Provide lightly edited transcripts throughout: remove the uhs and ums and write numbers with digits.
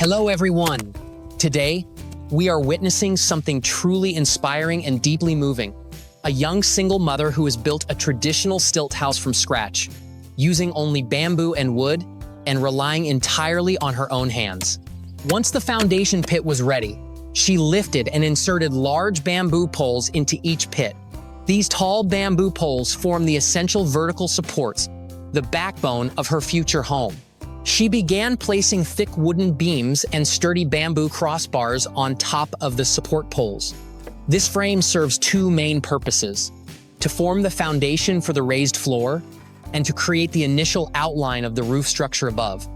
Hello, everyone. Today, we are witnessing something truly inspiring and deeply moving. A young single mother who has built a traditional stilt house from scratch, using only bamboo and wood, and relying entirely on her own hands. Once the foundation pit was ready, she lifted and inserted large bamboo poles into each pit. These tall bamboo poles form the essential vertical supports, the backbone of her future home. She began placing thick wooden beams and sturdy bamboo crossbars on top of the support poles. This frame serves two main purposes: to form the foundation for the raised floor and to create the initial outline of the roof structure above.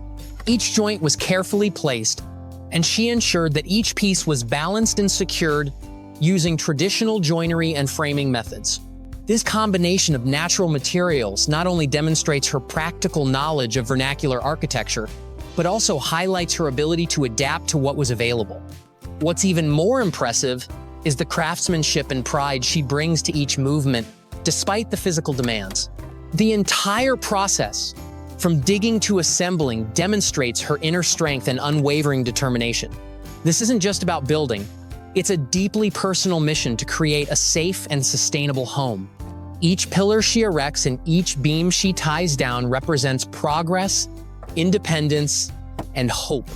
Each joint was carefully placed, and she ensured that each piece was balanced and secured using traditional joinery and framing methods. This combination of natural materials not only demonstrates her practical knowledge of vernacular architecture, but also highlights her ability to adapt to what was available. What's even more impressive is the craftsmanship and pride she brings to each movement, despite the physical demands. The entire process, from digging to assembling, demonstrates her inner strength and unwavering determination. This isn't just about building. It's a deeply personal mission to create a safe and sustainable home. Each pillar she erects and each beam she ties down represents progress, independence, and hope.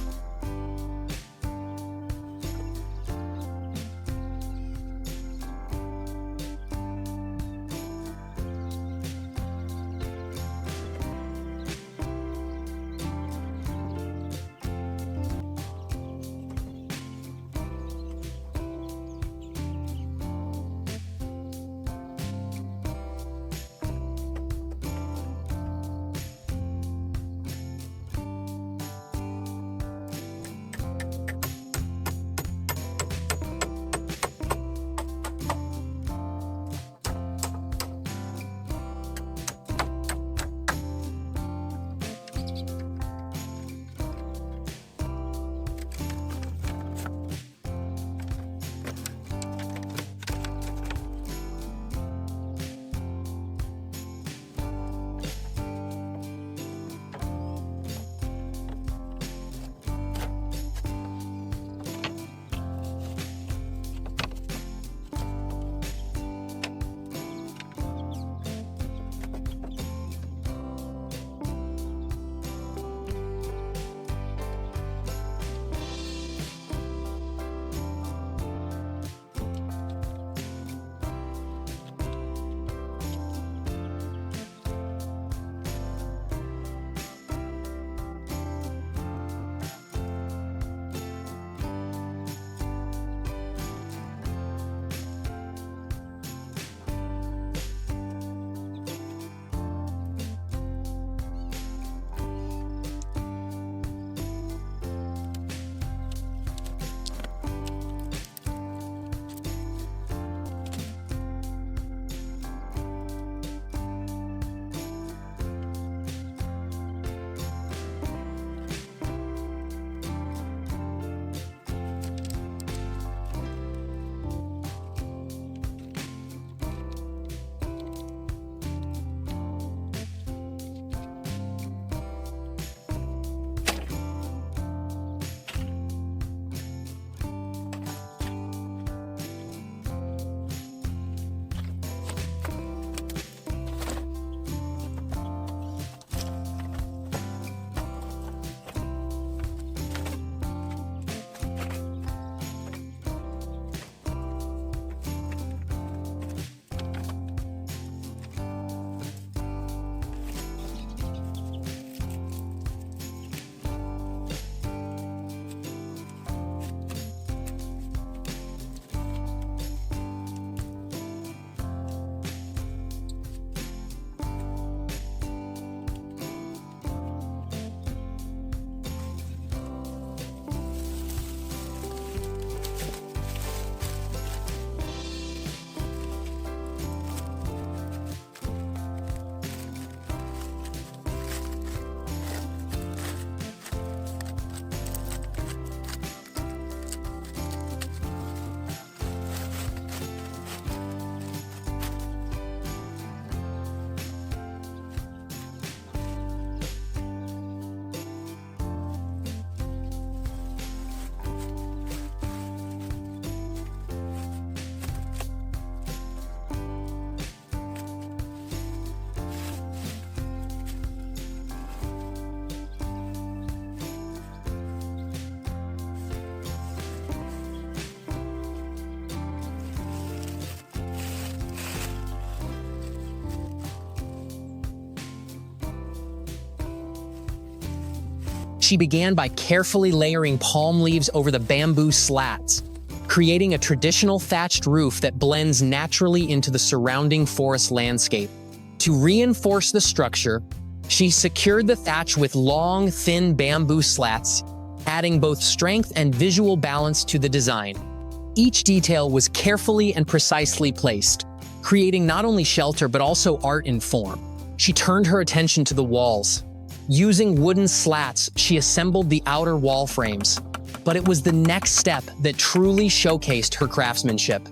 She began by carefully layering palm leaves over the bamboo slats, creating a traditional thatched roof that blends naturally into the surrounding forest landscape. To reinforce the structure, she secured the thatch with long, thin bamboo slats, adding both strength and visual balance to the design. Each detail was carefully and precisely placed, creating not only shelter but also art in form. She turned her attention to the walls. Using wooden slats, she assembled the outer wall frames. But it was the next step that truly showcased her craftsmanship.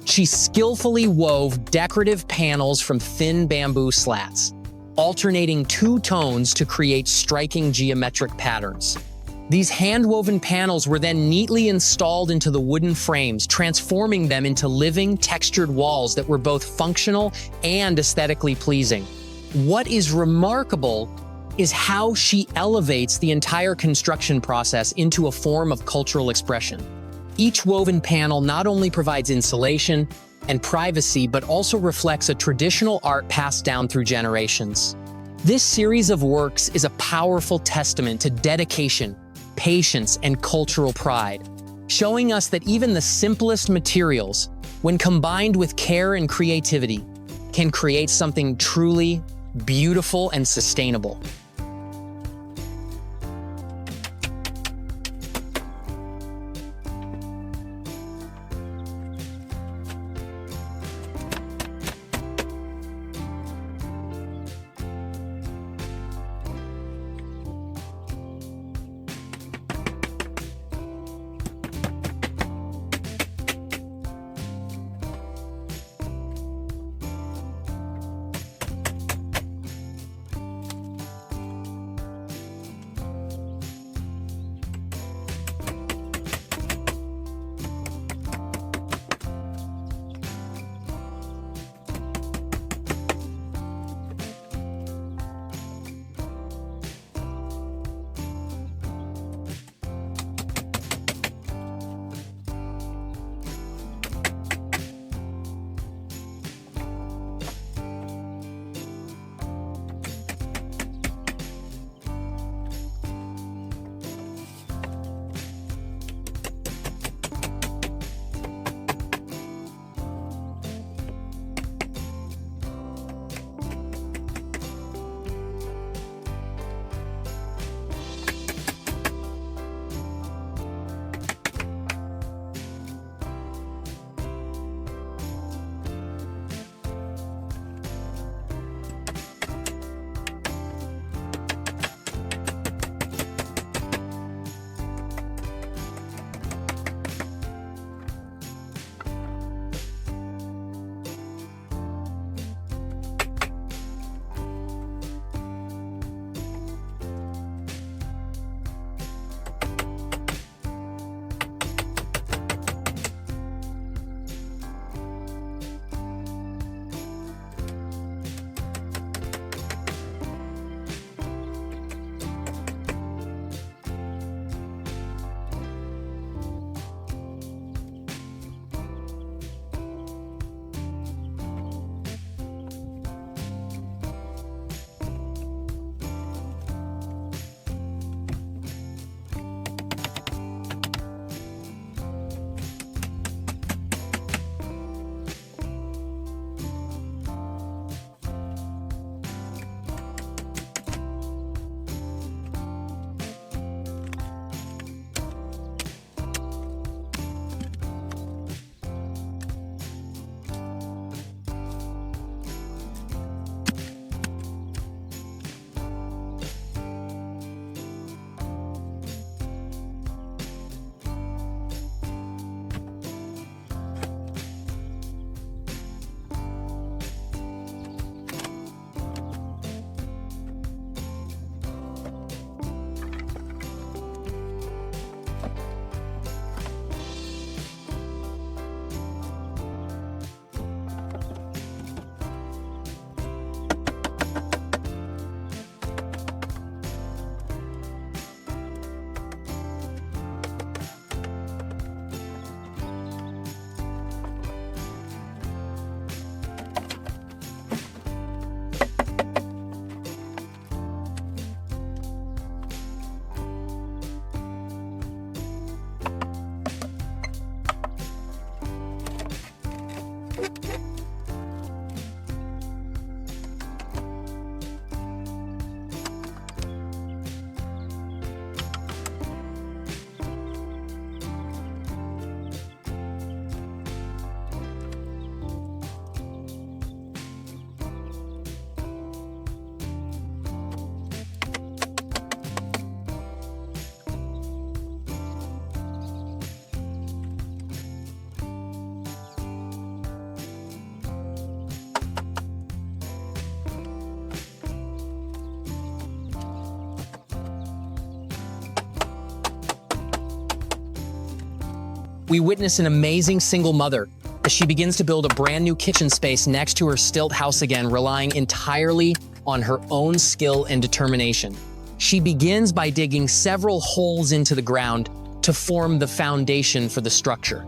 She skillfully wove decorative panels from thin bamboo slats, alternating two tones to create striking geometric patterns. These hand-woven panels were then neatly installed into the wooden frames, transforming them into living, textured walls that were both functional and aesthetically pleasing. What is remarkable is how she elevates the entire construction process into a form of cultural expression. Each woven panel not only provides insulation and privacy, but also reflects a traditional art passed down through generations. This series of works is a powerful testament to dedication, patience, and cultural pride, showing us that even the simplest materials, when combined with care and creativity, can create something truly beautiful and sustainable. we witness an amazing single mother as she begins to build a brand new kitchen space next to her stilt house again, relying entirely on her own skill and determination. She begins by digging several holes into the ground to form the foundation for the structure.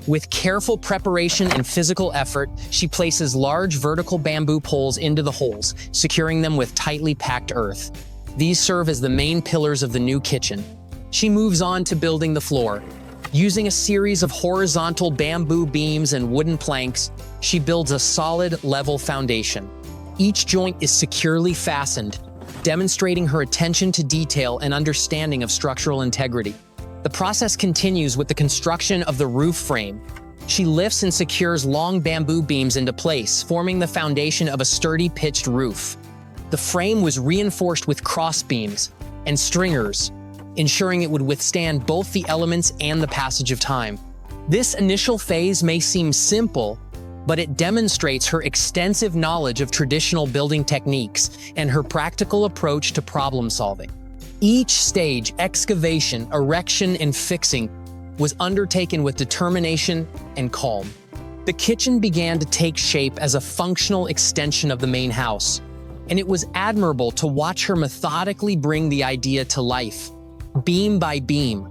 With careful preparation and physical effort, she places large vertical bamboo poles into the holes, securing them with tightly packed earth. These serve as the main pillars of the new kitchen. She moves on to building the floor. Using a series of horizontal bamboo beams and wooden planks, she builds a solid, level foundation. Each joint is securely fastened, demonstrating her attention to detail and understanding of structural integrity. The process continues with the construction of the roof frame. She lifts and secures long bamboo beams into place, forming the foundation of a sturdy pitched roof. The frame was reinforced with cross beams and stringers, ensuring it would withstand both the elements and the passage of time. This initial phase may seem simple, but it demonstrates her extensive knowledge of traditional building techniques and her practical approach to problem solving. Each stage, excavation, erection, and fixing, was undertaken with determination and calm. The kitchen began to take shape as a functional extension of the main house, and it was admirable to watch her methodically bring the idea to life, beam by beam.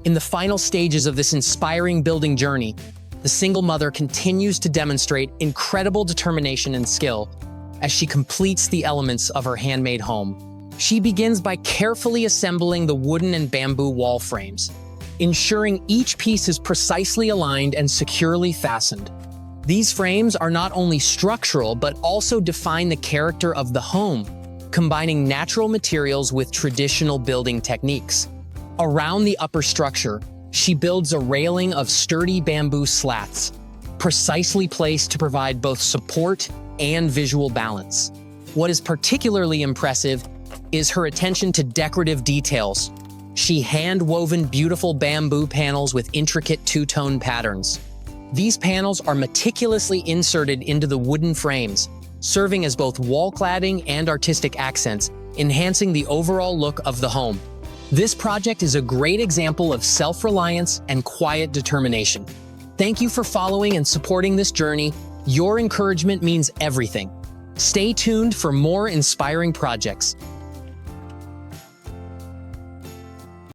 In the final stages of this inspiring building journey, the single mother continues to demonstrate incredible determination and skill as she completes the elements of her handmade home. She begins by carefully assembling the wooden and bamboo wall frames, ensuring each piece is precisely aligned and securely fastened. These frames are not only structural but also define the character of the home, combining natural materials with traditional building techniques. Around the upper structure, she builds a railing of sturdy bamboo slats, precisely placed to provide both support and visual balance. What is particularly impressive is her attention to decorative details. She hand-woven beautiful bamboo panels with intricate two-tone patterns. These panels are meticulously inserted into the wooden frames, serving as both wall cladding and artistic accents, enhancing the overall look of the home. This project is a great example of self-reliance and quiet determination. Thank you for following and supporting this journey. Your encouragement means everything. Stay tuned for more inspiring projects.